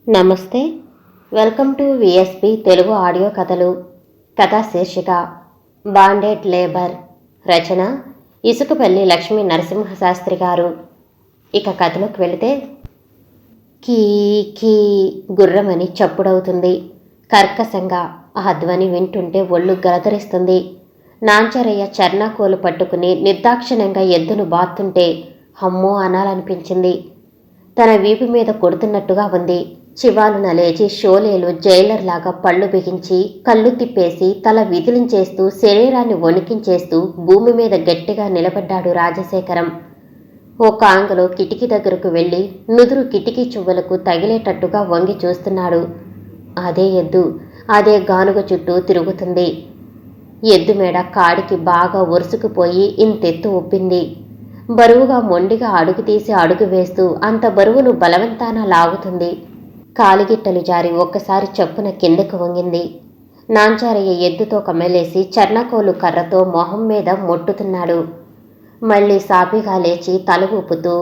నమస్తే. Welcome to VSP Telugu audio కథలు. కథా శీర్షిక బాండెడ్ లేబర్. రచన ఇసుకపల్లి లక్ష్మీ నరసింహశాస్త్రి గారు. ఇక కథలోకి వెళితే, కీ కీ గుర్రమని చప్పుడవుతుంది. కర్కశంగా ఆ ధ్వని వింటుంటే ఒళ్ళు గలదరిస్తుంది. నాంచరయ్య చర్నాకోలు పట్టుకుని నిర్దాక్షిణ్యంగా ఎద్దును బాత్తుంటే అమ్మో అనాలనిపించింది. తన వీపు మీద కొడుతున్నట్టుగా ఉంది. చివాలున లేచి షోలేలు జైలర్లాగా పళ్ళు బిగించి కళ్ళు తిప్పేసి తల విదిలించేస్తూ శరీరాన్ని వణికించేస్తూ భూమి మీద గట్టిగా నిలబడ్డాడు రాజశేఖరం. ఓ కాంగలో కిటికీ దగ్గరకు వెళ్ళి నుదురు కిటికీ చువ్వలకు తగిలేటట్టుగా వంగి చూస్తున్నాడు. అదే ఎద్దు అదే గానుగ చుట్టూ తిరుగుతుంది. ఎద్దు మేడ కాడికి బాగా ఒరుసుకుపోయి ఇంతెత్తు ఉబ్బింది. బరువుగా మొండిగా అడుగు తీసి అడుగు వేస్తూ అంత బరువును బలవంతాన లాగుతుంది. కాలిగిట్టలు జారి ఒక్కసారి చప్పున కిందకు వంగింది. నాంచారయ్య ఎద్దుతో కమ్మెలేసి చర్నకోలు కర్రతో మొహం మీద మొట్టుతున్నాడు. మళ్ళీ సాపిగా లేచి తల ఊపుతూ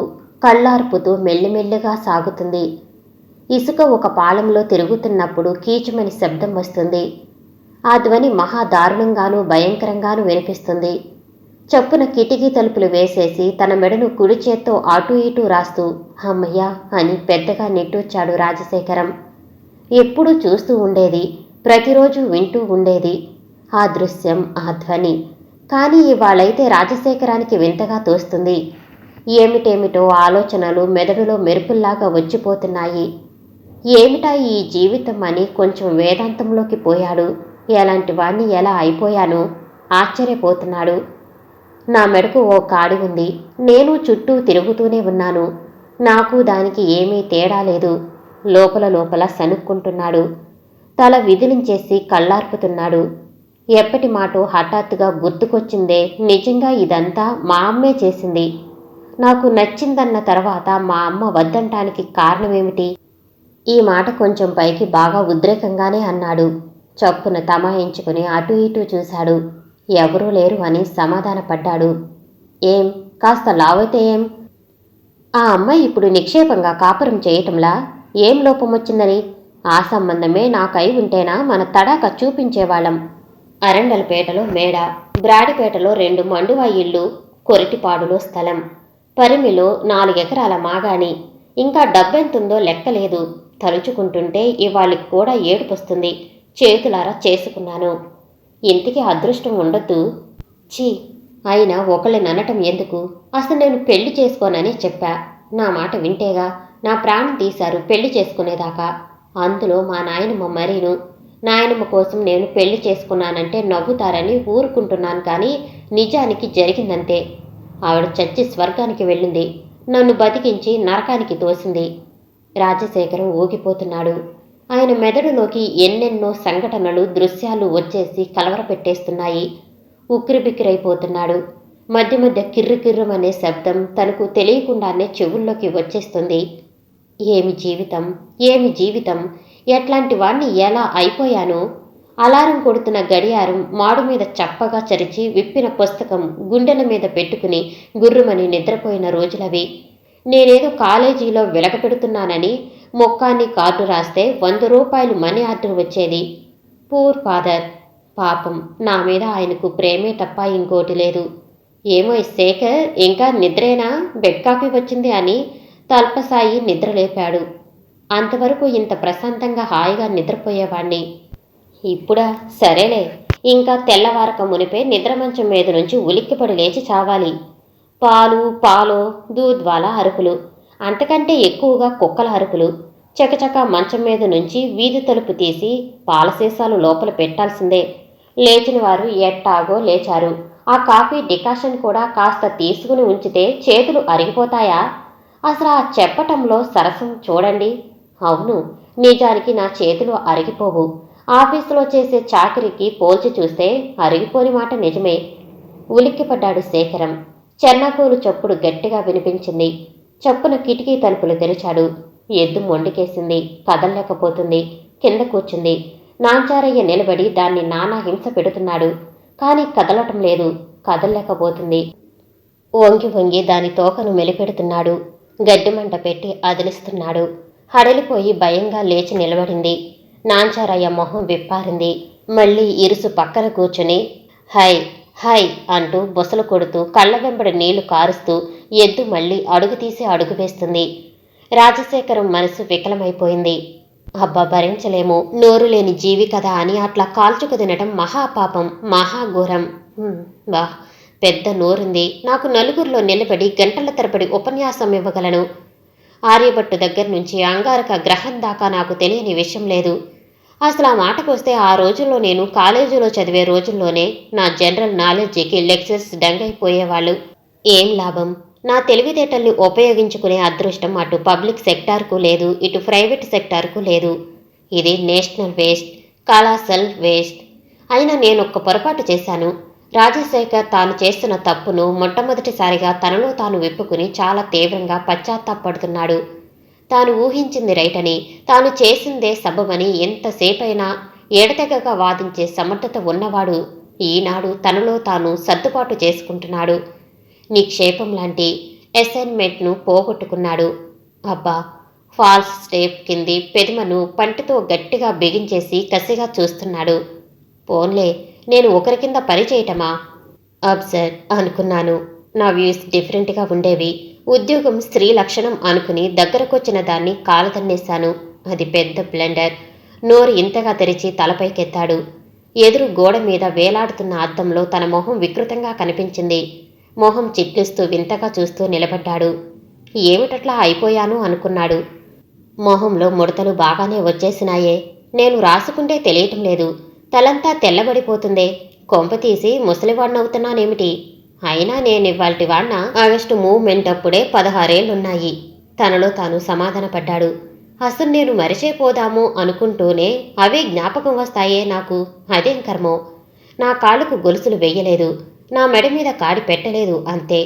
కళ్ళార్పుతూ మెల్లిమెల్లిగా సాగుతుంది. ఇసుక ఒక పాళంలో తిరుగుతున్నప్పుడు కీచుమని శబ్దం వస్తుంది. ఆ ధ్వని మహాదారుణంగానూ భయంకరంగానూ వినిపిస్తుంది. చప్పున కిటికీ తలుపులు వేసేసి తన మెడను కుడి చేత్తో అటూ ఇటూ రాస్తూ అమ్మయ్యా అని పెద్దగా నిట్టూర్చాడు రాజశేఖరం. ఎప్పుడూ చూస్తూ ఉండేది, ప్రతిరోజు వింటూ ఉండేది ఆ దృశ్యం, ఆ ధ్వని. కానీ ఇవాళైతే రాజశేఖరానికి వింతగా తోస్తుంది. ఏమిటేమిటో ఆలోచనలు మెదడులో మెరుపుల్లాగా వచ్చిపోతున్నాయి. ఏమిటా ఈ జీవితం అని కొంచెం వేదాంతంలోకి పోయాడు. ఎలాంటి వాణ్ణి ఎలా అయిపోయాను ఆశ్చర్యపోతున్నాడు. నా మెడకు ఓ కాడి ఉంది. నేను చుట్టూ తిరుగుతూనే ఉన్నాను. నాకు దానికి ఏమీ తేడా లేదు. లోపల లోపల సనుక్కుంటున్నాడు. తల విదిలించేసి కళ్ళార్పుతున్నాడు. ఎప్పటి మాటో హఠాత్తుగా గుర్తుకొచ్చిందే, నిజంగా ఇదంతా మా అమ్మే చేసింది. నాకు నచ్చిందన్న తర్వాత మా అమ్మ వద్దంటానికి కారణమేమిటి? ఈ మాట కొంచెం పైకి బాగా ఉద్రేకంగానే అన్నాడు. చప్పున తమాయించుకుని అటూ ఇటూ చూశాడు. ఎవరూ లేరు అని సమాధానపడ్డాడు. ఏం కాస్త లావైతే ఏం? ఆ అమ్మాయి ఇప్పుడు నిక్షేపంగా కాపురం చేయటంలా ఏం లోపమొచ్చిందని? ఆ సంబంధమే నాకై ఉంటేనా మన తడాక చూపించేవాళ్ళం. అరండలపేటలో మేడ, బ్రాడిపేటలో 2 మండువా ఇళ్ళు, కొరిటిపాడులో స్థలం, పరిమిలో 4 ఎకరాల మాగాణి. ఇంకా డబ్బెంతుందో లెక్కలేదు. తలుచుకుంటుంటే ఇవాళకి కూడా ఏడుపొస్తుంది. చేతులారా చేసుకున్నాను. ఇంటికి అదృష్టం ఉండొద్దు. ఛీ, అయినా ఒకళ్ళని అనటం ఎందుకు? అసలు నేను పెళ్లి చేసుకోనని చెప్పా. నా మాట వింటేగా నా ప్రాణం తీశారు పెళ్లి చేసుకునేదాకా. అందులో మా నాయనమ్మ మరీను. నాయనమ్మ కోసం నేను పెళ్లి చేసుకున్నానంటే నవ్వుతారని ఊరుకుంటున్నాను. కానీ నిజానికి జరిగిందంతే. ఆవిడ చచ్చి స్వర్గానికి వెళ్ళింది. నన్ను బతికించి నరకానికి తోసింది. రాజశేఖరం ఊగిపోతున్నాడు. ఆయన మెదడులోకి ఎన్నెన్నో సంఘటనలు, దృశ్యాలు వచ్చేసి కలవరపెట్టేస్తున్నాయి. ఉక్కిరిబిక్కిరైపోతున్నాడు. మధ్య మధ్య కిర్రుకిర్రుమనే శబ్దం తనకు తెలియకుండానే చెవుల్లోకి వచ్చేస్తుంది. ఏమి జీవితం, ఏమి జీవితం! ఎట్లాంటి వాణ్ణి ఎలా అయిపోయాను? అలారం కొడుతున్న గడియారం మాడు మీద చప్పగా చరిచి విప్పిన పుస్తకం గుండెల మీద పెట్టుకుని గుర్రుమని నిద్రపోయిన రోజులవి. నేనేదో కాలేజీలో వెలకపెడుతున్నానని మొక్కాన్ని కార్డు రాస్తే 100 రూపాయలు మనీ ఆర్డర్ వచ్చేది. Poor father. పాపం, నా మీద ఆయనకు ప్రేమే తప్ప ఇంకోటి లేదు. ఏమో శేఖర్, ఇంకా నిద్రేనా? బెడ్ కాఫీ వచ్చింది అని తల్పసాయి నిద్రలేపాడు. అంతవరకు ఇంత ప్రశాంతంగా హాయిగా నిద్రపోయేవాణ్ణి. ఇప్పుడా? సరేలే, ఇంకా తెల్లవారక మునిపే నిద్రమంచం మీద నుంచి ఉలిక్కిపడి లేచి చావాలి. పాలో దూద్వాల అరుపులు, అంతకంటే ఎక్కువగా కుక్కల అరుపులు. చకచక మంచం మీద నుంచి వీధి తలుపు తీసి పాలసీసాలు లోపల పెట్టాల్సిందే. లేచిన వారు ఎట్టాగో లేచారు. ఆ కాఫీ డికాషన్ కూడా కాస్త తీసుకుని ఉంచితే చేతులు అరిగిపోతాయా? అసలు ఆ చెప్పటంలో సరసం చూడండి. అవును, నిజానికి నా చేతులు అరిగిపోవు. ఆఫీసులో చేసే చాకరీకి పోల్చి చూస్తే అరిగిపోని మాట నిజమే. ఉలిక్కిపడ్డాడు శేఖరం. చెన్నాకోలు చప్పుడు గట్టిగా వినిపించింది. చప్పున కిటికీ తలుపులు తెరిచాడు. ఎద్దు మొండికేసింది. కదల్లేకపోతుంది. కింద కూర్చుంది. నాంచారయ్య నిలబడి దాన్ని నానా హింస పెడుతున్నాడు. కానీ కదలటం లేదు. కదల్లేకపోతుంది. వంగి వంగి దాని తోకను మెలిపెడుతున్నాడు. గడ్డిమంట పెట్టి అదిలిస్తున్నాడు. హడలిపోయి భయంగా లేచి నిలబడింది. నాంచారయ్య మొహం విప్పారింది. మళ్ళీ ఇరుసు పక్కన కూర్చుని హై హై అంటూ బొసలు కొడుతూ కళ్ళ వెంబడి నీళ్లు కారుస్తూ ఎద్దు మళ్ళీ అడుగు తీసి అడుగు వేస్తుంది. రాజశేఖరం మనసు వికలమైపోయింది. అబ్బా భరించలేము, నోరు లేని జీవి కదా అని అట్లా కాల్చుకు తినటం మహాపాపం, మహాఘోరం. వా పెద్ద నోరుంది, నాకు నలుగురిలో నిలబడి గంటల తరబడి ఉపన్యాసం ఇవ్వగలను. ఆర్యభట్టు దగ్గర నుంచి అంగారక గ్రహం దాకా నాకు తెలియని విషయం లేదు. అసలు ఆ మాటకొస్తే ఆ రోజుల్లో నేను కాలేజీలో చదివే రోజుల్లోనే నా జనరల్ నాలెడ్జికి లెక్చర్స్ డంగైపోయేవాళ్ళు. ఏం లాభం? నా తెలివితేటల్ని ఉపయోగించుకునే అదృష్టం అటు పబ్లిక్ సెక్టార్కు లేదు, ఇటు ప్రైవేట్ సెక్టార్కు లేదు. ఇది నేషనల్ వేస్ట్, కళాశాల వేస్ట్. అయినా నేనొక్క పొరపాటు చేశాను. రాజశేఖర్ తాను చేస్తున్న తప్పును మొట్టమొదటిసారిగా తనలో తాను విప్పుకుని చాలా తీవ్రంగా పశ్చాత్తాపడుతున్నాడు. తాను ఊహించింది రైట్ అని, తాను చేసిందే సబబని ఎంతసేపైనా ఎడతెగగా వాదించే సమర్థత ఉన్నవాడు ఈనాడు తనలో తాను సర్దుబాటు చేసుకుంటున్నాడు. నిక్షేపం లాంటి అసైన్మెంట్ను పోగొట్టుకున్నాడు. అబ్బా! ఫాల్స్ స్టేప్ కింది పెదమను పంటితో గట్టిగా బిగించేసి కసిగా చూస్తున్నాడు. పోన్లే, నేను ఒకరి కింద పని చేయటమా? అబ్సర్డ్ అనుకున్నాను. నా వ్యూస్ డిఫరెంట్గా ఉండేవి. ఉద్యోగం స్త్రీ లక్షణం అనుకుని దగ్గరకొచ్చిన దాన్ని కాలతన్నేశాను. అది పెద్ద బ్లెండర్. నోరు ఇంతగా తెరిచి తలపైకెత్తాడు. ఎదురు గోడ మీద వేలాడుతున్న అద్దంలో తన మొహం వికృతంగా కనిపించింది. మొహం చిట్లిస్తూ వింతగా చూస్తూ నిలబడ్డాడు. ఏమిటట్లా అయిపోయాను అనుకున్నాడు. మొహంలో ముడతలు బాగానే వచ్చేసినాయే. నేను రాసుకుంటే తెలియటం లేదు. తలంతా తెల్లబడిపోతుందే. కొంప తీసి ముసలివాణ్ణవుతున్నానేమిటి? అయినా నేనివ్వాల్టి వాణ్ణ. ఆగస్టు మూవ్మెంట్ అప్పుడే 16 ఏళ్లున్నాయి. తనలో తాను సమాధానపడ్డాడు. అసలు నేను మరిచేపోదాము అనుకుంటూనే అవే జ్ఞాపకం వస్తాయే నాకు. అదేం కర్మో. నా కాళ్ళకు గొలుసులు వెయ్యలేదు, నా మెడ మీద కాడి పెట్టలేదు, అంతే.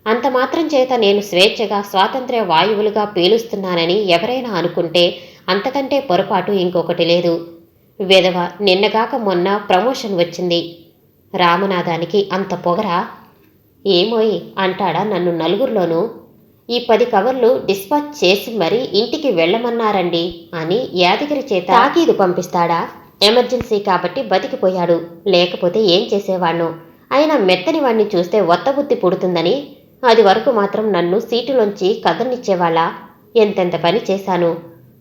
అంత మాత్రం చేత నేను స్వేచ్ఛగా స్వాతంత్ర్య వాయువులుగా పీలుస్తున్నానని ఎవరైనా అనుకుంటే అంతకంటే పొరపాటు ఇంకొకటి లేదు. వెధవ, నిన్నగాక మొన్న ప్రమోషన్ వచ్చింది. రామనాథానికి అంత పొగరా? ఏమోయ్ అంటాడా నన్ను నలుగురిలోనూ? ఈ 10 కవర్లు డిస్పాచ్ చేసి మరీ ఇంటికి వెళ్ళమన్నారండి అని యాదగిరి చేత తాకీదు పంపిస్తాడా? ఎమర్జెన్సీ కాబట్టి బతికిపోయాడు, లేకపోతే ఏం చేసేవాణ్ణో. అయినా మెత్తని వాణ్ణి చూస్తే ఒత్తబుద్ధి పుడుతుందని అది వరకు మాత్రం నన్ను సీటులోంచి కదలనిచ్చేవాళ్ళ? ఎంతెంత పని చేశాను.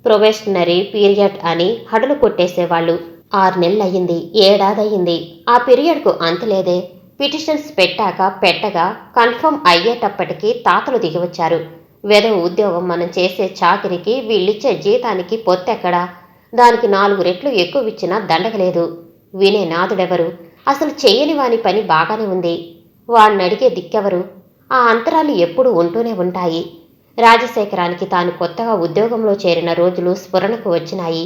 ప్రొబేషనరీ పీరియడ్ అని హడలు కొట్టేసేవాళ్ళు. 6 నెలలయ్యింది, ఏడాదయ్యింది. ఆ పీరియడ్కు అంతలేదే. పిటిషన్స్ పెట్టగా కన్ఫర్మ్ అయ్యేటప్పటికీ తాతలు దిగివచ్చారు. వెధవ ఉద్యోగం, మనం చేసే చాకిరికి వీళ్ళిచ్చే జీతానికి పొత్తెక్కడా? దానికి 4 రెట్లు ఎక్కువిచ్చినా దండగలేదు. వినే నాదుడెవరు? అసలు చెయ్యని వాని పని బాగానే ఉంది. వాణ్ణడిగే దిక్కెవరు? ఆ అంతరాలు ఎప్పుడూ ఉంటూనే ఉంటాయి. రాజశేఖరానికి తాను కొత్తగా ఉద్యోగంలో చేరిన రోజులు స్ఫురణకు వచ్చినాయి.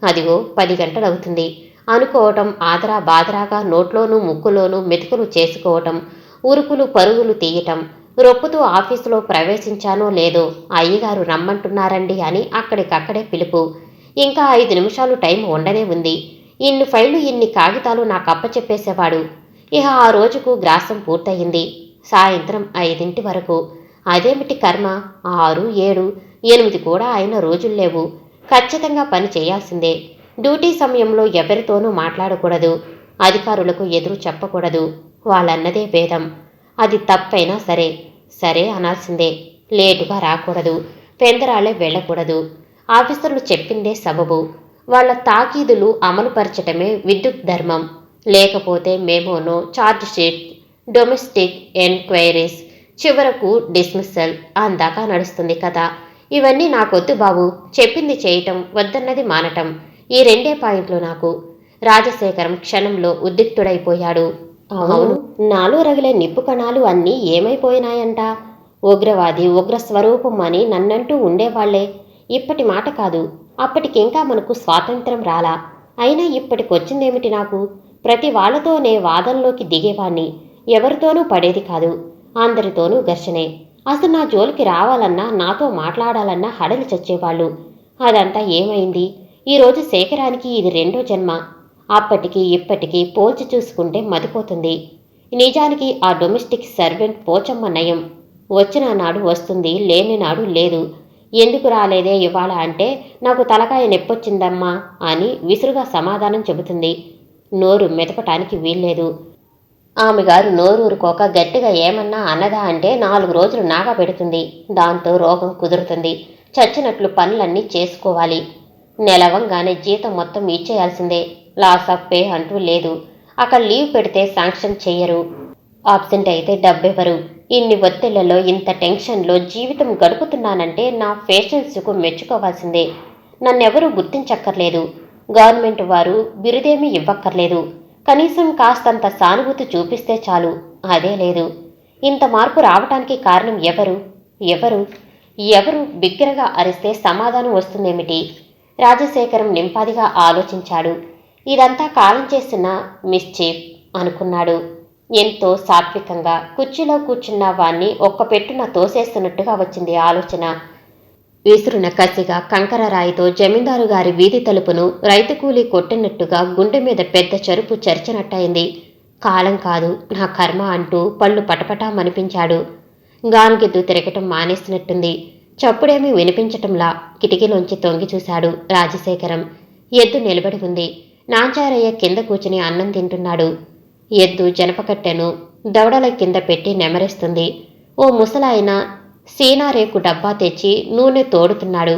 అదిగో 10 గంటలవుతుంది అనుకోవటం, ఆదరా బాదరాగా నోట్లోనూ ముక్కులోనూ మెతుకులు చేసుకోవటం, ఉరుకులు పరుగులు తీయటం, రొప్పుతూ ఆఫీసులో ప్రవేశించానో లేదో అయ్యగారు రమ్మంటున్నారండి అని అక్కడికక్కడే పిలుపు. ఇంకా 5 నిమిషాలు టైం ఉండనే ఉంది. ఇన్ని ఫైళ్లు, ఇన్ని కాగితాలు నాకు అప్పచెప్పేసేవాడు. ఇహ ఆ రోజుకు గ్రాసం పూర్తయింది. సాయంత్రం 5 వరకు. అదేమిటి కర్మ, 6, 7, 8 కూడా అయిన రోజుల్లేవు. ఖచ్చితంగా పని చేయాల్సిందే. డ్యూటీ సమయంలో ఎవరితోనూ మాట్లాడకూడదు, అధికారులకు ఎదురు చెప్పకూడదు. వాళ్ళన్నదే వేదం. అది తప్పైనా సరే సరే అనాల్సిందే. లేటుగా రాకూడదు, పెందరాళ్ళే వెళ్ళకూడదు. ఆఫీసర్లు చెప్పిందే సబబు. వాళ్ళ తాకీదులు అమలుపరచటమే విద్యుత్ ధర్మం. లేకపోతే మెమోనో, ఛార్జ్ షీట్, డొమెస్టిక్ ఎంక్వైరీస్, చివరకు డిస్మిస్సల్ అందాకా నడుస్తుంది కదా. ఇవన్నీ నాకొద్దు బాబు. చెప్పింది చేయటం, వద్దన్నది మానటం, ఈ 2 పాయింట్లు నాకు. రాజశేఖరం క్షణంలో ఉద్రిక్తుడైపోయాడు. అవును, నాలో రగిలే నిప్పు కణాలు అన్నీ ఏమైపోయినాయంట? ఉగ్రవాది, ఉగ్రస్వరూపం అని నన్నంటూ ఉండేవాళ్లే. ఇప్పటి మాట కాదు, అప్పటికింకా మనకు స్వాతంత్ర్యం రాలా. అయినా ఇప్పటికొచ్చిందేమిటి నాకు? ప్రతి వాళ్లతోనే వాదంలోకి దిగేవాణ్ణి. ఎవరితోనూ పడేది కాదు. అందరితోనూ ఘర్షణే. అసలు నా జోలికి రావాలన్నా, నాతో మాట్లాడాలన్నా హడలి చచ్చేవాళ్ళు. అదంతా ఏమైంది? ఈరోజు శేఖరానికి ఇది 2వ జన్మ. అప్పటికి ఇప్పటికీ పోల్చి చూసుకుంటే మతిపోతుంది. నిజానికి ఆ డొమెస్టిక్ సర్వెంట్ పోచమ్మ నయం. వచ్చిన నాడు వస్తుంది, లేని నాడు లేదు. ఎందుకు రాలేదే ఇవాళ అంటే నాకు తలకాయ నొప్పొచ్చిందమ్మా అని విసురుగా సమాధానం చెబుతుంది. నోరు మెదపటానికి వీల్లేదు. ఆమె గారు నోరూరుకోక గట్టిగా ఏమన్నా అన్నదా అంటే 4 రోజులు నాగా పెడుతుంది. దాంతో రోగం కుదురుతుంది. చచ్చినట్లు పనులన్నీ చేసుకోవాలి. నెలవంగానే జీతం మొత్తం ఇచ్చేయాల్సిందే. లాస్ ఆఫ్ పే అంటూ లేదు. అక్కడ లీవ్ పెడితే శాంక్షన్ చెయ్యరు. ఆబ్సెంట్ అయితే డబ్బెవరు. ఇన్ని ఒత్తిళ్లలో ఇంత టెన్షన్లో జీవితం గడుపుతున్నానంటే నా పేషెన్స్కు మెచ్చుకోవాల్సిందే. నన్నెవరూ గుర్తించక్కర్లేదు. గవర్నమెంట్ వారు బిరుదేమీ ఇవ్వక్కర్లేదు. కనీసం కాస్తంత సానుభూతి చూపిస్తే చాలు. అదే లేదు. ఇంత మార్పు రావటానికి కారణం ఎవరు? ఎవరు ఎవరు బిగ్గరగా అరిస్తే సమాధానం వస్తుందేమిటి? రాజశేఖరం నింపాదిగా ఆలోచించాడు. ఇదంతా కాలం చేసిన మిస్చీఫ్ అనుకున్నాడు. ఎంతో సాత్వికంగా కుర్చీలో కూర్చున్న వాణ్ణి ఒక్క పెట్టున తోసేస్తున్నట్టుగా వచ్చింది ఆలోచన. విసురున కసిగా కంకర రాయితో జమీందారు గారి వీధి తలుపును రైతు కూలీ కొట్టినట్టుగా గుండె మీద పెద్ద చెరుపు చరిచినట్టయింది. కాలం కాదు నా కర్మ అంటూ పళ్ళు పటపటా మనిపించాడు. గానుగెద్దు తిరగటం మానేసినట్టుంది. చప్పుడేమీ వినిపించటంలా కిటికీలోంచి తొంగి చూశాడు రాజశేఖరం. ఎద్దు నిలబడి ఉంది. నాంచారయ్య కింద కూర్చుని అన్నం తింటున్నాడు. ఎద్దు జనపకట్టెను దవడల కింద పెట్టి నెమరేస్తుంది. ఓ ముసలాయన సీనారేకు డబ్బా తెచ్చి నూనె తోడుతున్నాడు.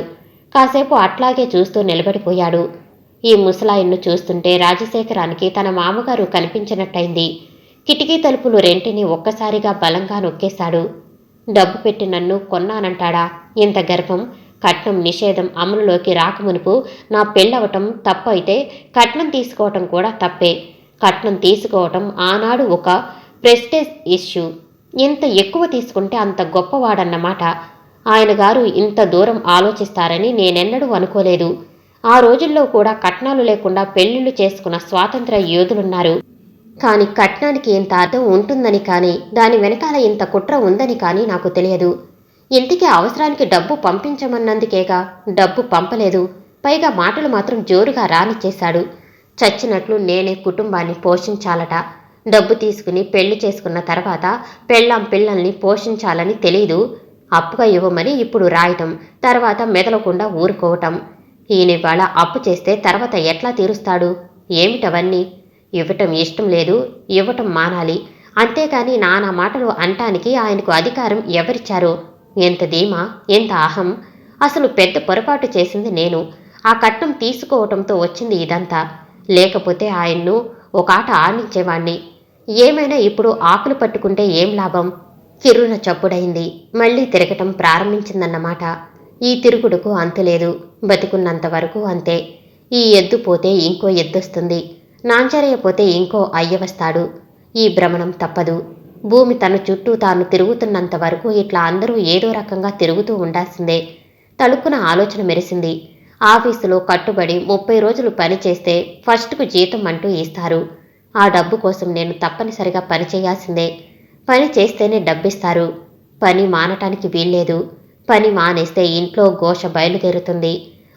కాసేపు అట్లాగే చూస్తూ నిలబడిపోయాడు. ఈ ముసలాయన్ను చూస్తుంటే రాజశేఖరానికి తన మామగారు కనిపించినట్టయింది. కిటికీ తలుపులు రెంటిని ఒక్కసారిగా బలంగా నొక్కేశాడు. డబ్బు పెట్టి నన్ను కొన్నానంటాడా? ఇంత గర్వం! కట్నం నిషేధం అమలులోకి రాకమునుపు నా పెళ్ళవటం తప్పు అయితే కట్నం తీసుకోవటం కూడా తప్పే. కట్నం తీసుకోవటం ఆనాడు ఒక ప్రెస్టేజ్ ఇష్యూ. ఎంత ఎక్కువ తీసుకుంటే అంత గొప్పవాడన్నమాట. ఆయన గారు ఇంత దూరం ఆలోచిస్తారని నేనెన్నడూ అనుకోలేదు. ఆ రోజుల్లో కూడా కట్నాలు లేకుండా పెళ్లిళ్లు చేసుకున్న స్వాతంత్ర యోధులున్నారు. కాని కట్నానికి ఇంత అర్థం ఉంటుందని కానీ దాని వెనకాల ఇంత కుట్ర ఉందని కానీ నాకు తెలియదు. ఇంటికి అవసరానికి డబ్బు పంపించమన్నందుకేగా డబ్బు పంపలేదు. పైగా మాటలు మాత్రం జోరుగా రానిచ్చేశాడు. చచ్చినట్లు నేనే కుటుంబాన్ని పోషించాలట. డబ్బు తీసుకుని పెళ్లి చేసుకున్న తర్వాత పెళ్ళాం పిల్లల్ని పోషించాలని తెలీదు. అప్పుగా ఇవ్వమని ఇప్పుడు రాయటం, తర్వాత మెదలకుండా ఊరుకోవటం. ఈయనివాళ అప్పు చేస్తే తర్వాత ఎట్లా తీరుస్తాడు? ఏమిటవన్నీ? ఇవ్వటం ఇష్టం లేదు, ఇవ్వటం మానాలి. అంతేకాని నానా మాటలు అంటానికి ఆయనకు అధికారం ఎవరిచ్చారో? ఎంత ధీమా, ఎంత అహం! అసలు పెద్ద పొరపాటు చేసింది నేను. ఆ కట్నం తీసుకోవటంతో వచ్చింది ఇదంతా. లేకపోతే ఆయన్ను ఒక ఆట ఆడించేవాణ్ణి. ఏమైనా ఇప్పుడు ఆకులు పట్టుకుంటే ఏం లాభం? కిర్రున చప్పుడైంది. మళ్లీ తిరగటం ప్రారంభించిందన్నమాట. ఈ తిరుగుడుకు అంతులేదు. బతికున్నంత వరకు అంతే. ఈ ఎద్దు పోతే ఇంకో ఎద్దొస్తుంది. నాంచరయ్య పోతే ఇంకో అయ్య వస్తాడు. ఈ భ్రమణం తప్పదు. భూమి తన చుట్టూ తాను తిరుగుతున్నంత వరకు ఇట్లా అందరూ ఏదో రకంగా తిరుగుతూ ఉండాల్సిందే. తలుపున ఆలోచన మెరిసింది. ఆఫీసులో కట్టుబడి 30 రోజులు పని చేస్తే ఫస్ట్కు జీతం అంటూ ఇస్తారు. ఆ డబ్బు కోసం నేను తప్పనిసరిగా పని చేయాల్సిందే. పని చేస్తేనే డబ్బిస్తారు. పని మానటానికి వీల్లేదు. పని మానేస్తే ఇంట్లో ఘోష బయలుదేరుతుంది.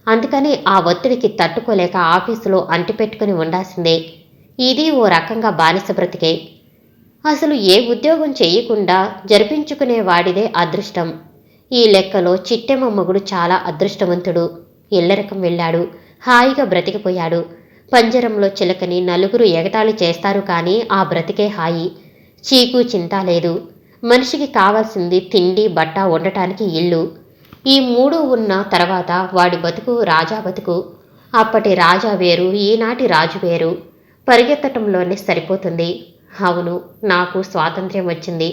అందుకని ఆ ఒత్తిడికి తట్టుకోలేక ఆఫీసులో అంటిపెట్టుకుని ఉండాల్సిందే. ఇది ఓ రకంగా బానిస బ్రతికే. అసలు ఏ ఉద్యోగం చెయ్యకుండా జరిపించుకునేవాడిదే అదృష్టం. ఈ లెక్కలో చిట్టెమ్మ మొగుడు చాలా అదృష్టవంతుడు. ఇల్లరకం వెళ్ళాడు. హాయిగా బ్రతికిపోయాడు. పంజరంలో చిలకని నలుగురు ఎగతాళి చేస్తారు కానీ ఆ బ్రతికే హాయి. చీకు చింతా లేదు. మనిషికి కావాల్సింది తిండి, బట్ట, ఉండటానికి ఇల్లు. ఈ మూడు ఉన్న తర్వాత వాడి బతుకు రాజా బతుకు. అప్పటి రాజా వేరు, ఈనాటి రాజు వేరు. పరిగెత్తటంలోనే సరిపోతుంది. అవును, నాకు స్వాతంత్ర్యం వచ్చింది.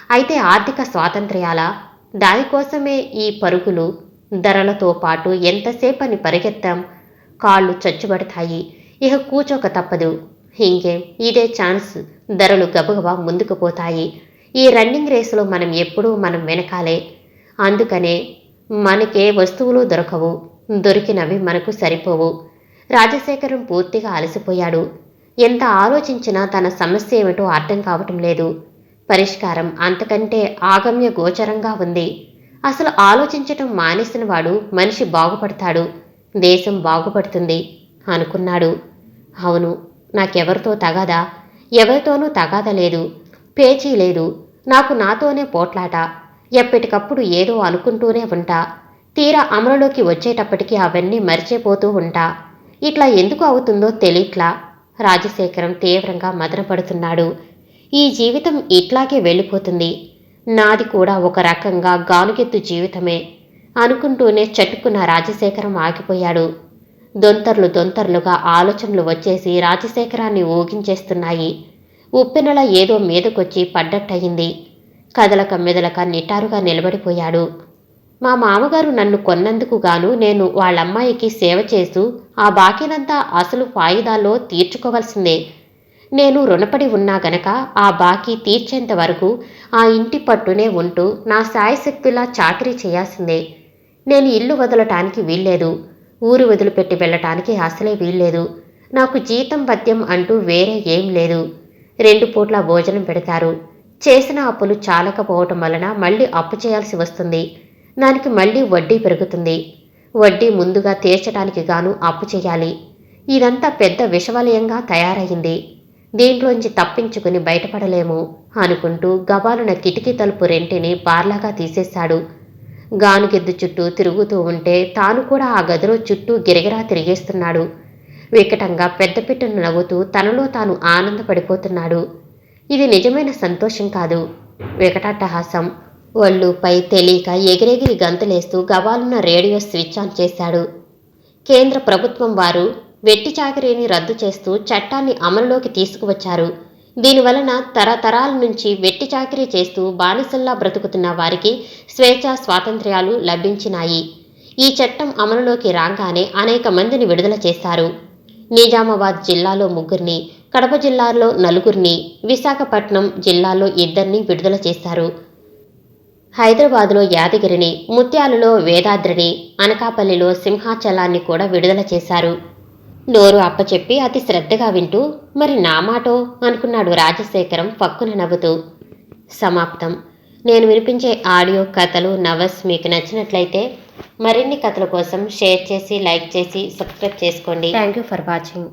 అయితే ఆర్థిక స్వాతంత్ర్యాలా? దానికోసమే ఈ పరుగులు. ధరలతో పాటు ఎంతసేపని పరిగెత్తాం. కాళ్ళు చచ్చుబడతాయి. ఇక కూచోక తప్పదు. ఇంకేం, ఇదే ఛాన్స్. ధరలు గబగబా ముందుకు పోతాయి. ఈ రన్నింగ్ రేసులో మనం ఎప్పుడూ మనం వెనకాలే. అందుకనే మనకే వస్తువులు దొరకవు. దొరికినవి మనకు సరిపోవు. రాజశేఖరం పూర్తిగా అలసిపోయాడు. ఎంత ఆలోచించినా తన సమస్య ఏమిటో అర్థం కావటం లేదు. పరిష్కారం అంతకంటే ఆగమ్య గోచరంగా ఉంది. అసలు ఆలోచించటం మానేసిన వాడు మనిషి బాగుపడతాడు, దేశం బాగుపడుతుంది అనుకున్నాడు. అవును, నాకెవరితో తగాదా? ఎవరితోనూ తగాదా లేదు. పేచీ లేదు. నాకు నాతోనే పోట్లాట. ఎప్పటికప్పుడు ఏదో అనుకుంటూనే ఉంటా. తీరా అమలులోకి వచ్చేటప్పటికి అవన్నీ మరిచిపోతూ ఉంటా. ఇట్లా ఎందుకు అవుతుందో తెలియట్లా. రాజశేఖరం తీవ్రంగా మదనపడుతున్నాడు. ఈ జీవితం ఇట్లాగే వెళ్ళిపోతుంది. నాది కూడా ఒక రకంగా గానుగెత్తు జీవితమే అనుకుంటూనే చటుక్కున రాజశేఖరం ఆగిపోయాడు. దొంతర్లుగా ఆలోచనలు వచ్చేసి రాజశేఖరాన్ని ఊగించేస్తున్నాయి. ఉప్పెనలా ఏదో మీదకొచ్చి పడ్డట్టయింది. కదలక మెదలక నిటారుగా నిలబడిపోయాడు. మా మామగారు నన్ను కొన్నందుకు గాను నేను వాళ్ళమ్మాయికి సేవ చేస్తూ ఆ బాకీనంతా అసలు వాయిదాల్లో తీర్చుకోవలసిందే. నేను రుణపడి ఉన్నా గనక ఆ బాకీ తీర్చేంత వరకు ఆ ఇంటి పట్టునే ఉంటూ నా శాయశక్తులా చాకరీ చేయాల్సిందే. నేను ఇల్లు వదలటానికి వీల్లేదు. ఊరు వదిలిపెట్టి వెళ్ళటానికి అసలే వీల్లేదు. నాకు జీతం భత్యం అంటూ వేరే ఏం లేదు. 2 పూట్ల భోజనం పెడతారు. చేసిన అప్పులు చాలకపోవటం వలన మళ్ళీ అప్పు చేయాల్సి వస్తుంది. దానికి మళ్ళీ వడ్డీ పెరుగుతుంది. వడ్డీ ముందుగా తీర్చడానికి గాను అప్పు చేయాలి. ఇదంతా పెద్ద విషవలయంగా తయారయింది. దీంట్లోంచి తప్పించుకుని బయటపడలేము అనుకుంటూ గబాలున కిటికీ తలుపు రెంటిని బార్లాగా తీసేశాడు. గానుగెద్దు చుట్టూ తిరుగుతూ ఉంటే తాను కూడా ఆ గదిలో చుట్టూ గిరగిరా తిరిగేస్తున్నాడు. వికటంగా పెద్దపెట్టును నవ్వుతూ తనలో తాను ఆనందపడిపోతున్నాడు. ఇది నిజమైన సంతోషం కాదు, వికటాట్టహాసం. ఒళ్ళుపై తెలియక ఎగిరెగిరి గంతులేస్తూ గబాలున్న రేడియో స్విచ్ ఆన్ చేశాడు. కేంద్ర ప్రభుత్వం వారు వెట్టి చాకరీని రద్దు చేస్తూ చట్టాన్ని అమలులోకి తీసుకువచ్చారు. దీనివలన తరతరాల నుంచి వెట్టి చాకరీ చేస్తూ బానిసల్లా బ్రతుకుతున్న వారికి స్వేచ్ఛా స్వాతంత్ర్యాలు లభించినాయి. ఈ చట్టం అమలులోకి రాగానే అనేక మందిని విడుదల చేశారు. నిజామాబాద్ జిల్లాలో 3, కడప జిల్లాలో 4, విశాఖపట్నం జిల్లాలో 2 విడుదల చేశారు. హైదరాబాదులో యాదగిరిని, ముత్యాలలో వేదాద్రిని, అనకాపల్లిలో సింహాచలాన్ని కూడా విడుదల చేశారు. నోరు అప్పచెప్పి అతి శ్రద్ధగా వింటూ మరి నా మాటో అనుకున్నాడు రాజశేఖరం ఫక్కున నవ్వుతూ. సమాప్తం. నేను వినిపించే ఆడియో కథలు, నవల్స్ మీకు నచ్చినట్లయితే మరిన్ని కథల కోసం షేర్ చేసి, లైక్ చేసి, సబ్స్క్రైబ్ చేసుకోండి. Thank you for watching.